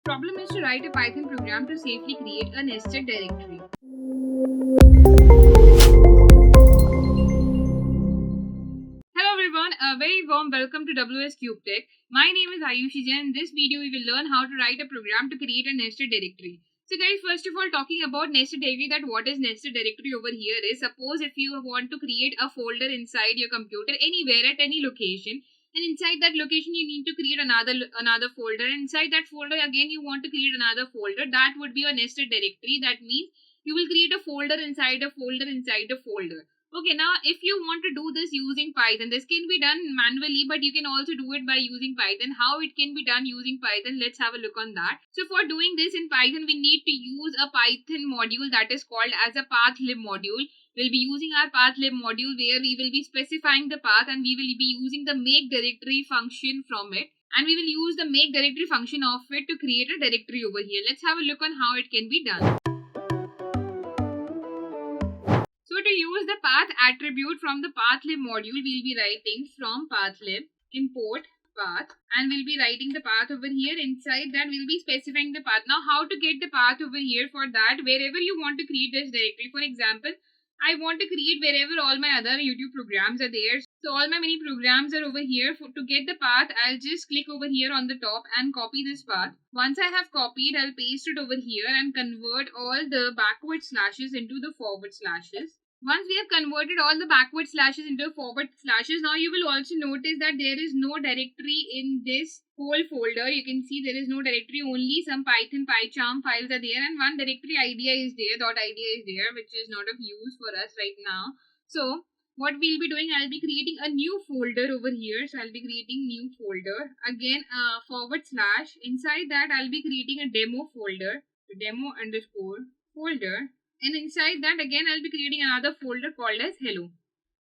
Problem is to write a Python program to safely create a nested directory. Hello everyone, a very warm welcome to WsCube Tech. My name is Ayushi Jain. In this video, we will learn how to write a program to create a nested directory. So guys, first of all, talking about nested directory, that what is nested directory over here is, suppose if you want to create a folder inside your computer anywhere at any location, and inside that location you need to create another folder, and inside that folder again you want to create another folder, that would be a nested directory. That means you will create a folder inside a folder inside a folder. Okay, now if you want to do this using Python, this can be done manually, but you can also do it by using Python. How it can be done using Python, let's have a look on that. So for doing this in Python, we need to use a Python module that is called as a pathlib module. We'll be using our pathlib module where we will be specifying the path, and we will be using the make directory function from it. And we will use the make directory function of it to create a directory over here. Let's have a look on how it can be done. So to use the path attribute from the pathlib module, we'll be writing from pathlib import path, and we'll be writing the path over here. Inside that we'll be specifying the path. Now how to get the path over here? For that, wherever you want to create this directory, for example, I want to create wherever all my other YouTube programs are there. So all my mini programs are over here. To get the path, I'll just click over here on the top and copy this path. Once I have copied, I'll paste it over here and convert all the backward slashes into the forward slashes. Once we have converted all the backward slashes into forward slashes, now you will also notice that there is no directory in this whole folder. You can see there is no directory, only some Python PyCharm files are there, and one directory idea is there, .idea is there, which is not of use for us right now. So what we'll be doing, I'll be creating a new folder over here. So I'll be creating new folder, again forward slash. Inside that I'll be creating a demo folder, demo underscore folder. And inside that again I'll be creating another folder called as hello.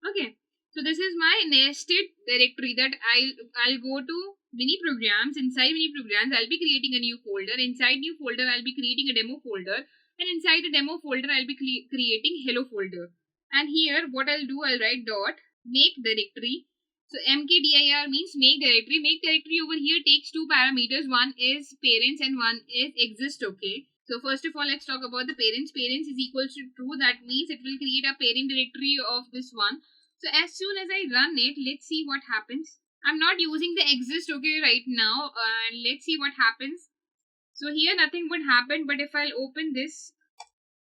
Okay, so this is my nested directory that I'll go to mini programs. Inside mini programs I'll be creating a new folder. Inside new folder I'll be creating a demo folder, and inside the demo folder I'll be creating hello folder. And here what I'll do, I'll write dot make directory. So mkdir means make directory. Make directory over here takes two parameters. One is parents and one is exist. Okay. So first of all, let's talk about the parents. Parents is equals to true. That means it will create a parent directory of this one. So as soon as I run it, let's see what happens. I'm not using the exist okay right now. And let's see what happens. So here nothing would happen. But if I'll open this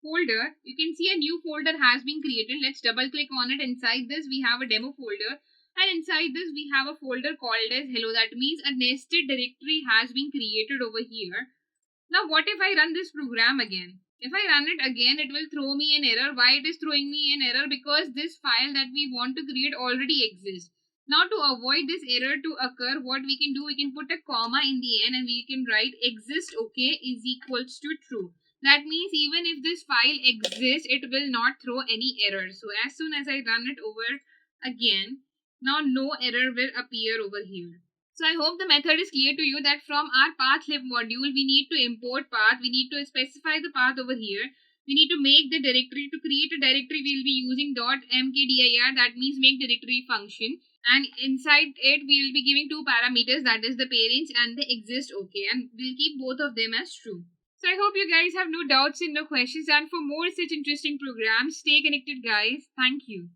folder, you can see a new folder has been created. Let's double click on it. Inside this we have a demo folder. And inside this we have a folder called as hello. That means a nested directory has been created over here. Now what if I run this program again? If I run it again, it will throw me an error. Why it is throwing me an error? Because this file that we want to create already exists. Now to avoid this error to occur, what we can do, we can put a comma in the end and we can write exist okay is equals to true. That means even if this file exists, it will not throw any error. So as soon as I run it over again, now no error will appear over here. So I hope the method is clear to you that from our pathlib module, we need to import path. We need to specify the path over here. We need to make the directory. To create a directory, we will be using .mkdir, that means make directory function. And inside it, we will be giving two parameters, that is the parents and the exist okay. And we'll keep both of them as true. So I hope you guys have no doubts and no questions. And for more such interesting programs, stay connected guys. Thank you.